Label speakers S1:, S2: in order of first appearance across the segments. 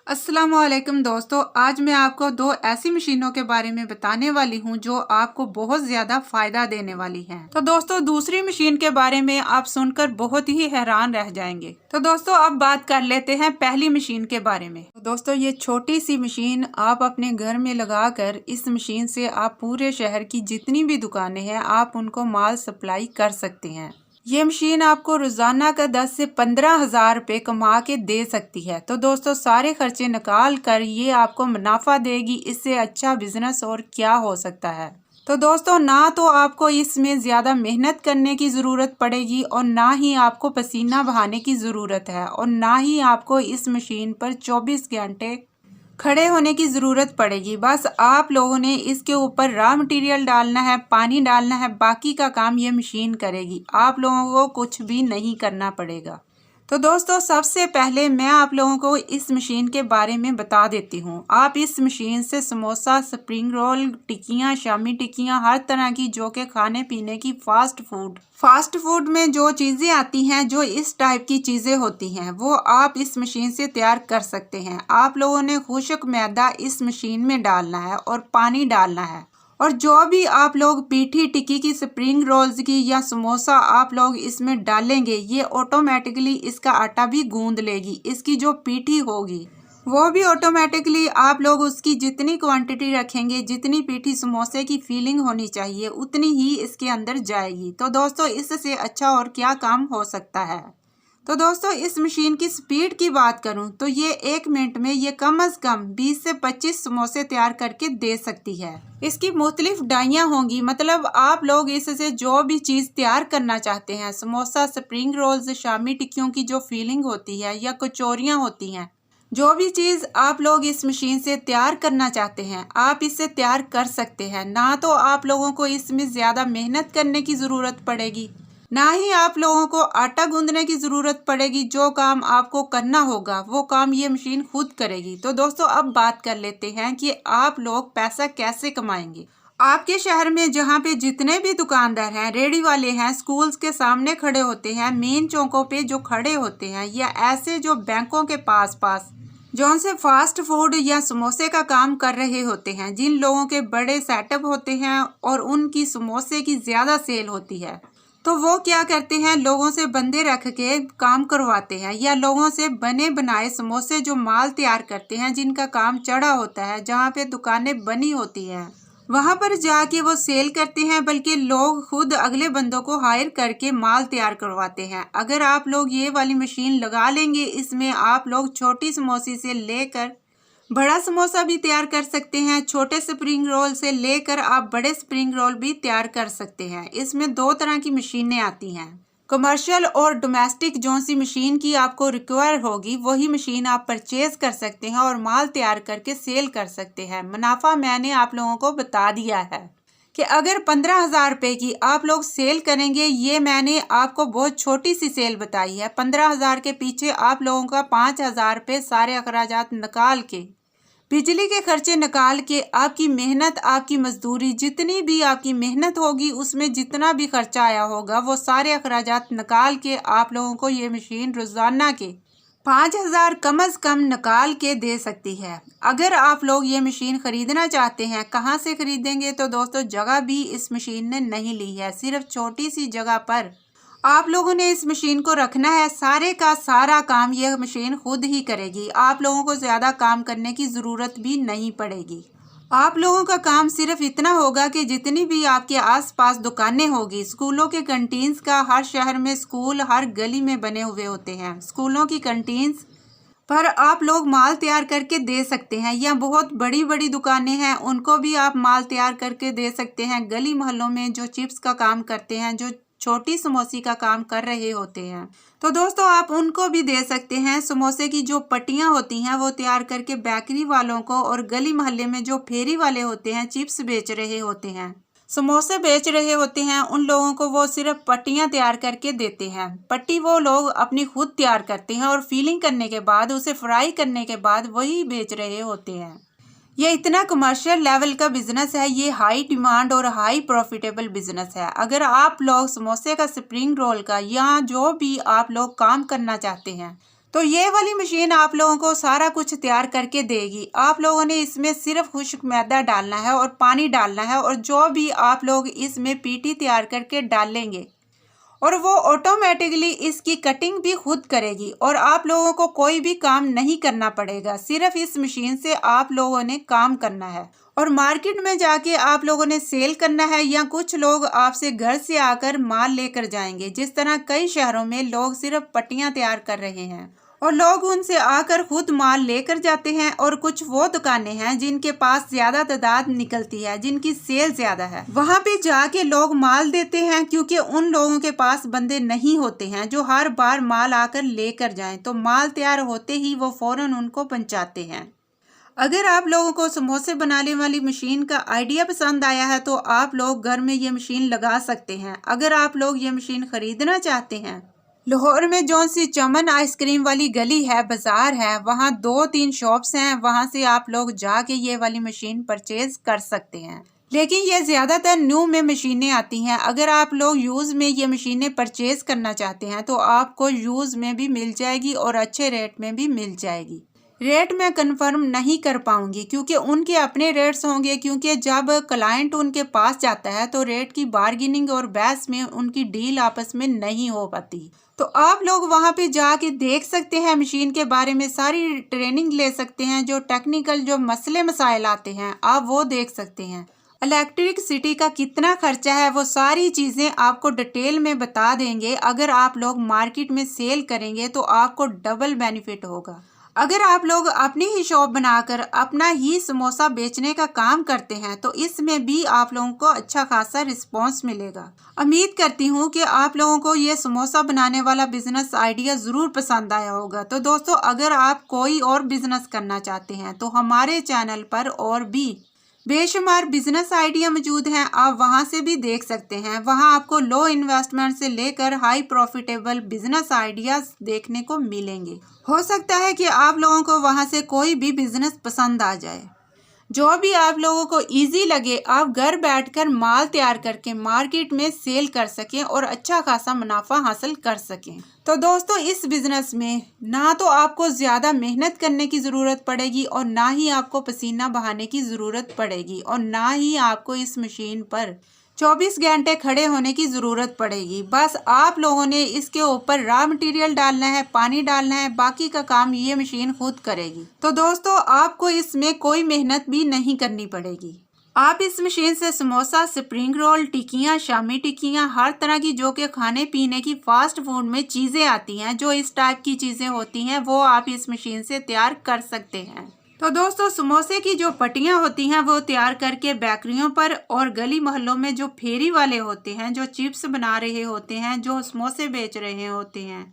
S1: अस्सलामुअलैकुम दोस्तों, आज मैं आपको दो ऐसी मशीनों के बारे में बताने वाली हूं जो आपको बहुत ज़्यादा फ़ायदा देने वाली हैं। तो दोस्तों, दूसरी मशीन के बारे में आप सुनकर बहुत ही हैरान रह जाएंगे। तो दोस्तों, अब बात कर लेते हैं पहली मशीन के बारे में। तो दोस्तों, ये छोटी सी मशीन आप अपने घर में लगाकर इस मशीन से आप पूरे शहर की जितनी भी दुकानें हैं आप उनको माल सप्लाई कर सकते हैं। ये मशीन आपको रोजाना का 10 से 15 हज़ार रुपये कमा के दे सकती है। तो दोस्तों, सारे खर्चे निकाल कर ये आपको मुनाफा देगी। इससे अच्छा बिजनेस और क्या हो सकता है। तो दोस्तों, ना तो आपको इसमें ज़्यादा मेहनत करने की ज़रूरत पड़ेगी और ना ही आपको पसीना बहाने की ज़रूरत है और ना ही आपको इस मशीन पर 24 घंटे खड़े होने की ज़रूरत पड़ेगी। बस आप लोगों ने इसके ऊपर रॉ मटेरियल डालना है, पानी डालना है, बाकी का काम ये मशीन करेगी। आप लोगों को कुछ भी नहीं करना पड़ेगा। तो दोस्तों, सबसे पहले मैं आप लोगों को इस मशीन के बारे में बता देती हूँ। आप इस मशीन से समोसा, स्प्रिंग रोल, टिक्कियाँ, शामी टिक्कियाँ, हर तरह की जो के खाने पीने की फास्ट फूड में जो चीज़ें आती हैं, जो इस टाइप की चीज़ें होती हैं, वो आप इस मशीन से तैयार कर सकते हैं। आप लोगों ने खुश्क मैदा इस मशीन में डालना है और पानी डालना है और जो भी आप लोग पीठी टिक्की की, स्प्रिंग रोल्स की या समोसा आप लोग इसमें डालेंगे, ये ऑटोमेटिकली इसका आटा भी गूंद लेगी। इसकी जो पीठी होगी वो भी ऑटोमेटिकली आप लोग उसकी जितनी क्वांटिटी रखेंगे, जितनी पीठी समोसे की फीलिंग होनी चाहिए उतनी ही इसके अंदर जाएगी। तो दोस्तों, इससे अच्छा और क्या काम हो सकता है। तो दोस्तों, इस मशीन की स्पीड की बात करूं तो ये 1 मिनट में ये कम से कम 20 से 25 समोसे तैयार करके दे सकती है। इसकी मुख्तलिफ डाइयाँ होंगी, मतलब आप लोग इससे जो भी चीज़ तैयार करना चाहते हैं, समोसा, स्प्रिंग रोल्स, शामी टिक्कियों की जो फीलिंग होती है या कचौरियाँ होती हैं, जो भी चीज़ आप लोग इस मशीन से तैयार करना चाहते हैं आप इससे तैयार कर सकते हैं। ना तो आप लोगों को इसमें ज़्यादा मेहनत करने की ज़रूरत पड़ेगी, ना ही आप लोगों को आटा गूंदने की ज़रूरत पड़ेगी। जो काम आपको करना होगा वो काम ये मशीन खुद करेगी। तो दोस्तों, अब बात कर लेते हैं कि आप लोग पैसा कैसे कमाएंगे। आपके शहर में जहाँ पे जितने भी दुकानदार हैं, रेडी वाले हैं, स्कूल्स के सामने खड़े होते हैं, मेन चौकों पे जो खड़े होते हैं, या ऐसे जो बैंकों के पास जो से फास्ट फूड या समोसे का काम कर रहे होते हैं, जिन लोगों के बड़े सेटअप होते हैं और उनकी समोसे की ज़्यादा सेल होती है, तो वो क्या करते हैं, लोगों से बंदे रख के काम करवाते हैं या लोगों से बने बनाए समोसे जो माल तैयार करते हैं, जिनका काम चढ़ा होता है, जहाँ पे दुकानें बनी होती हैं, वहाँ पर जाके वो सेल करते हैं। बल्कि लोग खुद अगले बंदों को हायर करके माल तैयार करवाते हैं। अगर आप लोग ये वाली मशीन लगा लेंगे, इसमें आप लोग छोटी समोसी से लेकर बड़ा समोसा भी तैयार कर सकते हैं। छोटे स्प्रिंग रोल से लेकर आप बड़े स्प्रिंग रोल भी तैयार कर सकते हैं। इसमें 2 तरह की मशीनें आती हैं, कमर्शियल और डोमेस्टिक। जो सी मशीन की आपको रिक्वायर होगी वही मशीन आप परचेज कर सकते हैं और माल तैयार करके सेल कर सकते हैं। मुनाफा मैंने आप लोगों को बता दिया है कि अगर 15 हज़ार रुपये की आप लोग सेल करेंगे, ये मैंने आपको बहुत छोटी सी सेल बताई है। 15 हज़ार के पीछे आप लोगों का 5 हज़ार रुपये सारे अखराजात निकाल के, बिजली के खर्चे निकाल के, आपकी मेहनत, आपकी मजदूरी, जितनी भी आपकी मेहनत होगी उसमें जितना भी खर्चा आया होगा वो सारे अखराजात निकाल के आप लोगों को ये मशीन रोज़ाना के 5 हज़ार कम से कम निकाल के दे सकती है। अगर आप लोग ये मशीन ख़रीदना चाहते हैं, कहाँ से ख़रीदेंगे? तो दोस्तों, जगह भी इस मशीन ने नहीं ली है। सिर्फ छोटी सी जगह पर आप लोगों ने इस मशीन को रखना है। सारे का सारा काम यह मशीन खुद ही करेगी। आप लोगों को ज़्यादा काम करने की ज़रूरत भी नहीं पड़ेगी। आप लोगों का काम सिर्फ इतना होगा कि जितनी भी आपके आसपास दुकानें होगी, स्कूलों के कैंटीन्स का, हर शहर में स्कूल हर गली में बने हुए होते हैं, स्कूलों की कैंटीन्स पर आप लोग माल तैयार करके दे सकते हैं। या बहुत बड़ी बड़ी दुकानें हैं, उनको भी आप माल तैयार करके दे सकते हैं। गली मोहल्लों में जो चिप्स का काम करते हैं, जो छोटी समोसी का काम कर रहे होते हैं, तो दोस्तों आप उनको भी दे सकते हैं। समोसे की जो पट्टियां होती हैं वो तैयार करके बेकरी वालों को, और गली मोहल्ले में जो फेरी वाले होते हैं, चिप्स बेच रहे होते हैं, समोसे बेच रहे होते हैं, उन लोगों को वो सिर्फ पट्टियां तैयार करके देते हैं। पट्टी वो लोग अपनी खुद तैयार करते हैं और फीलिंग करने के बाद, उसे फ्राई करने के बाद वही बेच रहे होते हैं। ये इतना कमर्शियल लेवल का बिजनेस है, ये हाई डिमांड और हाई प्रॉफिटेबल बिजनेस है। अगर आप लोग समोसे का, स्प्रिंग रोल का, या जो भी आप लोग काम करना चाहते हैं, तो ये वाली मशीन आप लोगों को सारा कुछ तैयार करके देगी। आप लोगों ने इसमें सिर्फ खुश्क मैदा डालना है और पानी डालना है, और जो भी आप लोग इसमें पीटी तैयार करके डालेंगे और वो ऑटोमेटिकली इसकी कटिंग भी खुद करेगी और आप लोगों को कोई भी काम नहीं करना पड़ेगा। सिर्फ इस मशीन से आप लोगों ने काम करना है और मार्केट में जाके आप लोगों ने सेल करना है, या कुछ लोग आपसे घर से आकर माल लेकर जाएंगे। जिस तरह कई शहरों में लोग सिर्फ पट्टियां तैयार कर रहे हैं और लोग उनसे आकर खुद माल लेकर जाते हैं, और कुछ वो दुकानें हैं जिनके पास ज्यादा तादाद निकलती है, जिनकी सेल ज्यादा है, वहां पे जाके लोग माल देते हैं, क्योंकि उन लोगों के पास बंदे नहीं होते हैं जो हर बार माल आकर लेकर जाएं। तो माल तैयार होते ही वो फौरन उनको पहुंचाते हैं। अगर आप लोगों को समोसे बनाने वाली मशीन का आइडिया पसंद आया है तो आप लोग घर में ये मशीन लगा सकते हैं। अगर आप लोग ये मशीन खरीदना चाहते हैं, लाहौर में जौन सी चमन आइसक्रीम वाली गली है, बाजार है, वहाँ 2-3 शॉप्स हैं, वहाँ से आप लोग जाके ये वाली मशीन परचेज कर सकते हैं। लेकिन ये ज़्यादातर न्यू में मशीनें आती हैं। अगर आप लोग यूज़ में ये मशीनें परचेज करना चाहते हैं तो आपको यूज़ में भी मिल जाएगी और अच्छे रेट में भी मिल जाएगी। रेट मैं कंफर्म नहीं कर पाऊंगी क्योंकि उनके अपने रेट्स होंगे, क्योंकि जब क्लाइंट उनके पास जाता है तो रेट की बार्गेनिंग और बहस में उनकी डील आपस में नहीं हो पाती। तो आप लोग वहां पे जाके देख सकते हैं, मशीन के बारे में सारी ट्रेनिंग ले सकते हैं। जो टेक्निकल जो मसले मसाइल आते हैं आप वो देख सकते हैं। इलेक्ट्रिसिटी का कितना खर्चा है वो सारी चीज़ें आपको डिटेल में बता देंगे। अगर आप लोग मार्केट में सेल करेंगे तो आपको डबल बेनिफिट होगा। अगर आप लोग अपनी ही शॉप बनाकर अपना ही समोसा बेचने का काम करते हैं तो इसमें भी आप लोगों को अच्छा खासा रिस्पांस मिलेगा। उम्मीद करती हूँ कि आप लोगों को ये समोसा बनाने वाला बिजनेस आइडिया ज़रूर पसंद आया होगा। तो दोस्तों, अगर आप कोई और बिजनेस करना चाहते हैं तो हमारे चैनल पर और भी बेशुमार बिजनेस आइडिया मौजूद हैं, आप वहां से भी देख सकते हैं। वहां आपको लो इन्वेस्टमेंट से लेकर हाई प्रॉफिटेबल बिजनेस आइडियाज देखने को मिलेंगे। हो सकता है कि आप लोगों को वहां से कोई भी बिजनेस पसंद आ जाए। जो भी आप लोगों को इजी लगे, आप घर बैठकर माल तैयार करके मार्केट में सेल कर सकें और अच्छा खासा मुनाफा हासिल कर सकें। तो दोस्तों, इस बिजनेस में ना तो आपको ज़्यादा मेहनत करने की ज़रूरत पड़ेगी और ना ही आपको पसीना बहाने की ज़रूरत पड़ेगी, और ना ही आपको इस मशीन पर 24 घंटे खड़े होने की ज़रूरत पड़ेगी। बस आप लोगों ने इसके ऊपर रॉ मटेरियल डालना है, पानी डालना है, बाकी का काम ये मशीन खुद करेगी। तो दोस्तों, आपको इसमें कोई मेहनत भी नहीं करनी पड़ेगी। आप इस मशीन से समोसा, स्प्रिंग रोल, टिक्कियाँ, शामी टिक्कियाँ, हर तरह की जो कि खाने पीने की फास्ट फूड में चीज़ें आती हैं, जो इस टाइप की चीज़ें होती हैं, वो आप इस मशीन से तैयार कर सकते हैं। तो दोस्तों, समोसे की जो पट्टियाँ होती हैं वो तैयार करके बेकरियों पर और गली मोहल्लों में जो फेरी वाले होते हैं, जो चिप्स बना रहे होते हैं, जो समोसे बेच रहे होते हैं,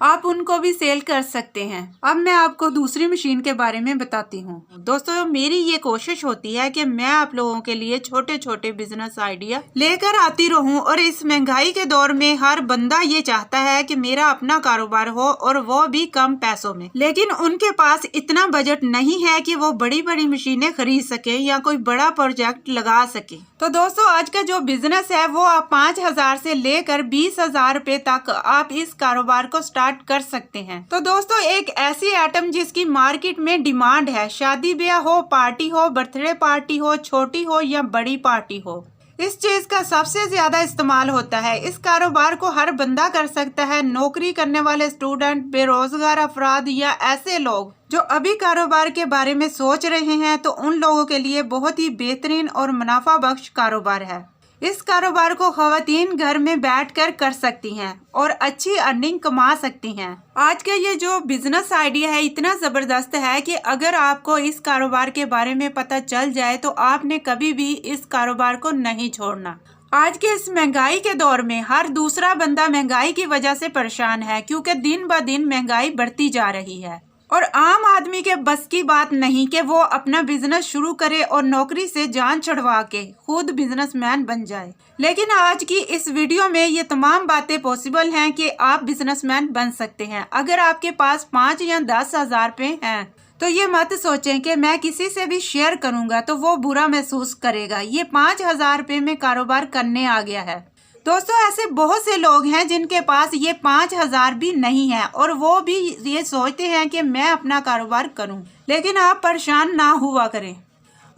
S1: आप उनको भी सेल कर सकते हैं। अब मैं आपको दूसरी मशीन के बारे में बताती हूँ। दोस्तों, मेरी ये कोशिश होती है कि मैं आप लोगों के लिए छोटे छोटे बिजनेस आइडिया लेकर आती रहूं, और इस महंगाई के दौर में हर बंदा ये चाहता है कि मेरा अपना कारोबार हो, और वो भी कम पैसों में। लेकिन उनके पास इतना बजट नहीं है कि वो बड़ी बड़ी मशीनें खरीद सके या कोई बड़ा प्रोजेक्ट लगा सके। तो दोस्तों, आज का जो बिजनेस है वो आप 5,000 से लेकर 20,000 रुपए तक आप इस कारोबार को स्टार्ट कर सकते हैं। तो दोस्तों, एक ऐसी आइटम जिसकी मार्केट में डिमांड है, शादी ब्याह हो, पार्टी हो, बर्थडे पार्टी हो, छोटी हो या बड़ी पार्टी हो, इस चीज का सबसे ज्यादा इस्तेमाल होता है। इस कारोबार को हर बंदा कर सकता है। नौकरी करने वाले स्टूडेंट, बेरोजगार अफराद या ऐसे लोग जो अभी कारोबार के बारे में सोच रहे हैं, तो उन लोगों के लिए बहुत ही बेहतरीन और मुनाफा बख्श कारोबार है। इस कारोबार को खवातीन घर में बैठकर कर सकती हैं और अच्छी अर्निंग कमा सकती हैं। आज का ये जो बिजनेस आइडिया है इतना ज़बरदस्त है कि अगर आपको इस कारोबार के बारे में पता चल जाए तो आपने कभी भी इस कारोबार को नहीं छोड़ना। आज के इस महंगाई के दौर में हर दूसरा बंदा महंगाई की वजह से परेशान है, क्योंकि दिन ब दिन महंगाई बढ़ती जा रही है और आम आदमी के बस की बात नहीं कि वो अपना बिजनेस शुरू करे और नौकरी से जान छुड़वा के खुद बिजनेसमैन बन जाए। लेकिन आज की इस वीडियो में ये तमाम बातें पॉसिबल हैं कि आप बिजनेसमैन बन सकते हैं। अगर आपके पास 5 या 10,000 रुपए हैं तो ये मत सोचें कि मैं किसी से भी शेयर करूंगा तो वो बुरा महसूस करेगा। ये 5,000 रुपए में कारोबार करने आ गया है। दोस्तों ऐसे बहुत से लोग हैं जिनके पास ये 5,000 भी नहीं है और वो भी ये सोचते हैं कि मैं अपना कारोबार करूं, लेकिन आप परेशान ना हुआ करें।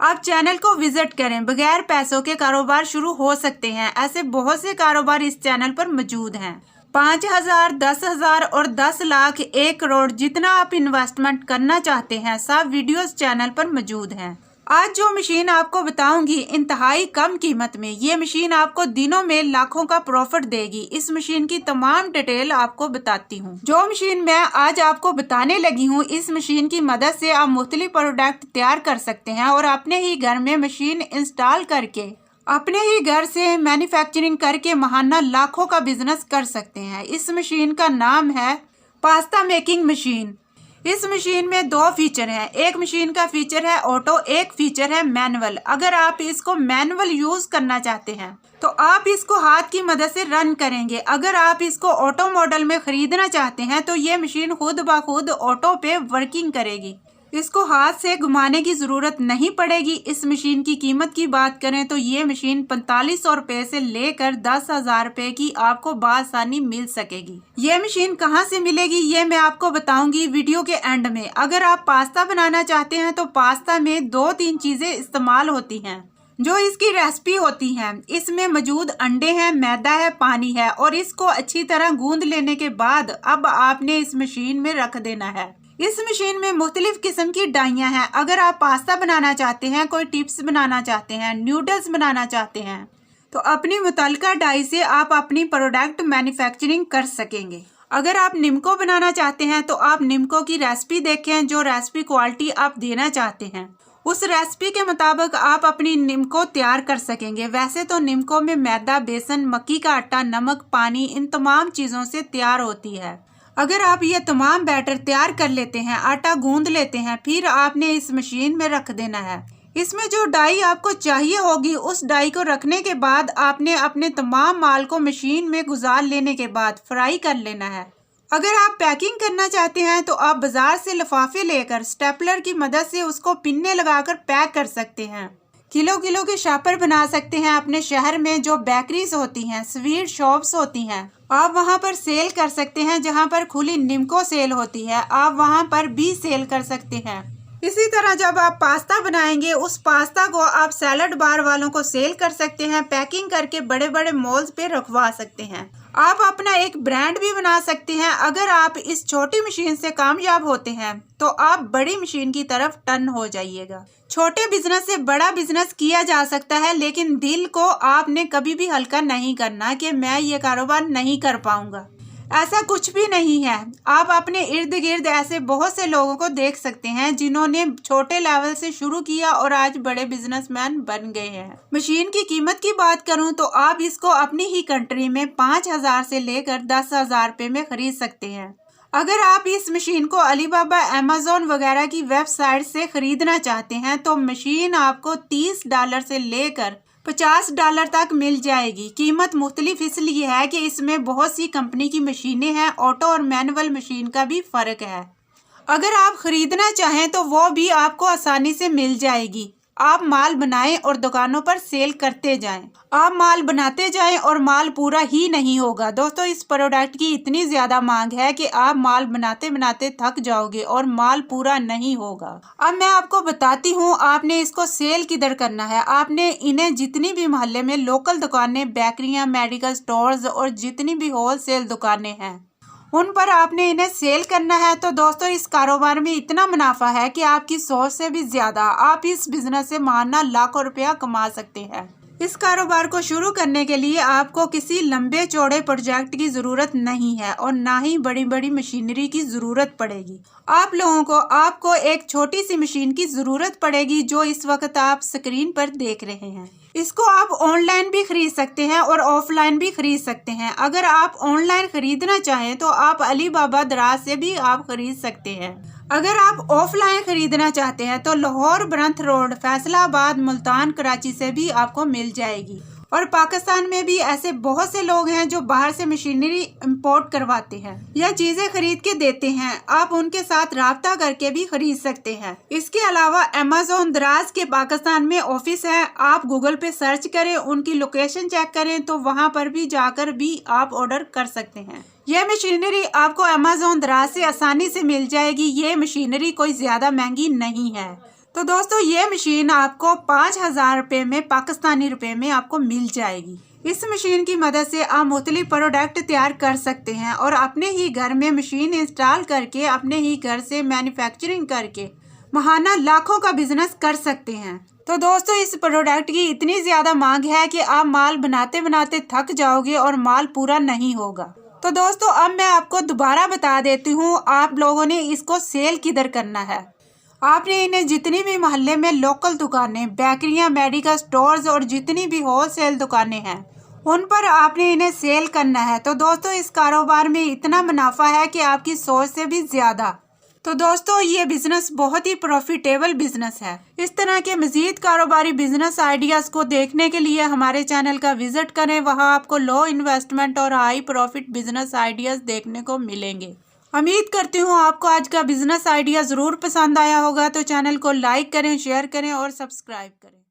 S1: आप चैनल को विजिट करें, बगैर पैसों के कारोबार शुरू हो सकते हैं। ऐसे बहुत से कारोबार इस चैनल पर मौजूद हैं। 5,000, 10,000 और 10 लाख, 1 करोड़, जितना आप इन्वेस्टमेंट करना चाहते हैं सब वीडियोस चैनल पर मौजूद हैं। आज जो मशीन आपको बताऊंगी इंतहाई कम कीमत में, ये मशीन आपको दिनों में लाखों का प्रॉफिट देगी। इस मशीन की तमाम डिटेल आपको बताती हूँ। जो मशीन मैं आज आपको बताने लगी हूँ, इस मशीन की मदद से आप मुख्तलिफ प्रोडक्ट तैयार कर सकते हैं और अपने ही घर में मशीन इंस्टॉल करके अपने ही घर से मैन्युफैक्चरिंग करके महाना लाखों का बिजनेस कर सकते हैं। इस मशीन का नाम है पास्ता मेकिंग मशीन। इस मशीन में 2 फीचर हैं। एक मशीन का फीचर है ऑटो, एक फीचर है मैनुअल। अगर आप इसको मैनुअल यूज करना चाहते हैं तो आप इसको हाथ की मदद से रन करेंगे। अगर आप इसको ऑटो मॉडल में खरीदना चाहते हैं तो ये मशीन खुद ब खुद ऑटो पे वर्किंग करेगी, इसको हाथ से घुमाने की जरूरत नहीं पड़ेगी। इस मशीन की कीमत की बात करें तो ये मशीन 4500 रुपए से लेकर 10,000 रुपए की आपको बआसानी मिल सकेगी। ये मशीन कहाँ से मिलेगी ये मैं आपको बताऊंगी वीडियो के एंड में। अगर आप पास्ता बनाना चाहते हैं तो पास्ता में 2-3 चीजें इस्तेमाल होती हैं जो इसकी रेसिपी होती हैं। इसमें मौजूद अंडे हैं, मैदा है, पानी है और इसको अच्छी तरह गूंद लेने के बाद अब आपने इस मशीन में रख देना है। इस मशीन में मुख्तलिफ किस्म की डाइयाँ हैं। अगर आप पास्ता बनाना चाहते हैं, कोई टिप्स बनाना चाहते हैं, न्यूडल्स बनाना चाहते हैं तो अपनी मुतल्लिका डाई से आप अपनी प्रोडक्ट मैन्युफैक्चरिंग कर सकेंगे। अगर आप निम्को बनाना चाहते हैं तो आप निम्को की रेसिपी देखें, जो रेसिपी क्वालिटी आप देना चाहते हैं उस रेसिपी के मुताबिक आप अपनी निम्को तैयार कर सकेंगे। वैसे तो निम्को में मैदा, बेसन, मक्की का आटा, नमक, पानी, इन तमाम चीज़ों से तैयार होती है। अगर आप ये तमाम बैटर तैयार कर लेते हैं, आटा गूंद लेते हैं, फिर आपने इस मशीन में रख देना है। इसमें जो डाई आपको चाहिए होगी उस डाई को रखने के बाद आपने अपने तमाम माल को मशीन में गुजार लेने के बाद फ्राई कर लेना है। अगर आप पैकिंग करना चाहते हैं तो आप बाजार से लिफाफे लेकर स्टेपलर की मदद से उसको पिन्ने लगाकर पैक कर सकते हैं। किलो किलो के शॉपर बना सकते हैं। अपने शहर में जो बेकरीज होती हैं, स्वीट शॉप्स होती हैं, आप वहां पर सेल कर सकते हैं। जहां पर खुली निम्को सेल होती है आप वहां पर भी सेल कर सकते हैं। इसी तरह जब आप पास्ता बनाएंगे उस पास्ता को आप सैलड बार वालों को सेल कर सकते हैं। पैकिंग करके बड़े बड़े मॉल्स पे रखवा सकते हैं। आप अपना एक ब्रांड भी बना सकते हैं। अगर आप इस छोटी मशीन से कामयाब होते हैं तो आप बड़ी मशीन की तरफ टर्न हो जाइएगा। छोटे बिजनेस से बड़ा बिजनेस किया जा सकता है, लेकिन दिल को आपने कभी भी हल्का नहीं करना कि मैं ये कारोबार नहीं कर पाऊंगा। ऐसा कुछ भी नहीं है। आप अपने इर्द गिर्द ऐसे बहुत से लोगों को देख सकते हैं जिन्होंने छोटे लेवल से शुरू किया और आज बड़े बिजनेसमैन बन गए हैं। मशीन की कीमत की बात करूं तो आप इसको अपनी ही कंट्री में 5,000 से लेकर 10,000 रुपए में खरीद सकते हैं। अगर आप इस मशीन को अलीबाबा, अमेज़न वगैरह की वेबसाइट से खरीदना चाहते हैं तो मशीन आपको $30 से लेकर $50 तक मिल जाएगी। कीमत मुख्तलिफ इसलिए है कि इसमें बहुत सी कंपनी की मशीनें हैं। ऑटो और मैनुअल मशीन का भी फ़र्क है। अगर आप ख़रीदना चाहें तो वो भी आपको आसानी से मिल जाएगी। आप माल बनाएं और दुकानों पर सेल करते जाएं। आप माल बनाते जाएं और माल पूरा ही नहीं होगा। दोस्तों इस प्रोडक्ट की इतनी ज़्यादा मांग है कि आप माल बनाते बनाते थक जाओगे और माल पूरा नहीं होगा। अब मैं आपको बताती हूँ आपने इसको सेल किधर करना है। आपने इन्हें जितनी भी मोहल्ले में लोकल दुकानें, बेकरियाँ, मेडिकल स्टोर्स और जितनी भी होल सेल दुकानें हैं उन पर आपने इन्हें सेल करना है। तो दोस्तों इस कारोबार में इतना मुनाफा है कि आपकी सोच से भी ज़्यादा आप इस बिज़नेस से माहाना लाखों रुपया कमा सकते हैं। इस कारोबार को शुरू करने के लिए आपको किसी लंबे चौड़े प्रोजेक्ट की ज़रूरत नहीं है और ना ही बड़ी बड़ी मशीनरी की ज़रूरत पड़ेगी। आप लोगों को आपको एक छोटी सी मशीन की ज़रूरत पड़ेगी जो इस वक्त आप स्क्रीन पर देख रहे हैं। इसको आप ऑनलाइन भी खरीद सकते हैं और ऑफलाइन भी खरीद सकते हैं। अगर आप ऑनलाइन खरीदना चाहें तो आप अलीबाबा दराज से भी आप खरीद सकते हैं। अगर आप ऑफलाइन खरीदना चाहते हैं तो लाहौर, ब्रंथ रोड, फैसलाबाद, मुल्तान, कराची से भी आपको मिल जाएगी। और पाकिस्तान में भी ऐसे बहुत से लोग हैं जो बाहर से मशीनरी इंपोर्ट करवाते हैं या चीजें खरीद के देते हैं। आप उनके साथ राब्ता करके भी खरीद सकते हैं। इसके अलावा अमेज़न दराज के पाकिस्तान में ऑफिस है। आप गूगल पे सर्च करें, उनकी लोकेशन चेक करें तो वहाँ पर भी जाकर भी आप ऑर्डर कर सकते हैं। यह मशीनरी आपको अमेज़न दराज से आसानी से मिल जाएगी। ये मशीनरी कोई ज्यादा महंगी नहीं है। तो दोस्तों ये मशीन आपको 5,000 रुपये में, पाकिस्तानी रुपए में आपको मिल जाएगी। इस मशीन की मदद से आप मुख्तलिफ प्रोडक्ट तैयार कर सकते हैं और अपने ही घर में मशीन इंस्टॉल करके अपने ही घर से मैन्युफैक्चरिंग करके महाना लाखों का बिजनेस कर सकते हैं। तो दोस्तों इस प्रोडक्ट की इतनी ज्यादा मांग है कि आप माल बनाते बनाते थक जाओगे और माल पूरा नहीं होगा। तो दोस्तों अब मैं आपको दोबारा बता देती हूँ, आप लोगों ने इसको सेल किधर करना है। आपने इन्हें जितनी भी मोहल्ले में लोकल दुकानें, बेकरियां, मेडिकल स्टोर्स और जितनी भी होलसेल दुकानें हैं उन पर आपने इन्हें सेल करना है। तो दोस्तों इस कारोबार में इतना मुनाफा है कि आपकी सोच से भी ज्यादा। तो दोस्तों ये बिजनेस बहुत ही प्रॉफिटेबल बिजनेस है। इस तरह के मजीद कारोबारी बिजनेस आइडियाज को देखने के लिए हमारे चैनल का विजिट करें। वहां आपको लो इन्वेस्टमेंट और हाई प्रॉफिट बिजनेस आइडियाज देखने को मिलेंगे। उम्मीद करती हूँ आपको आज का बिजनेस आइडिया जरूर पसंद आया होगा। तो चैनल को लाइक करें, शेयर करें और सब्सक्राइब करें।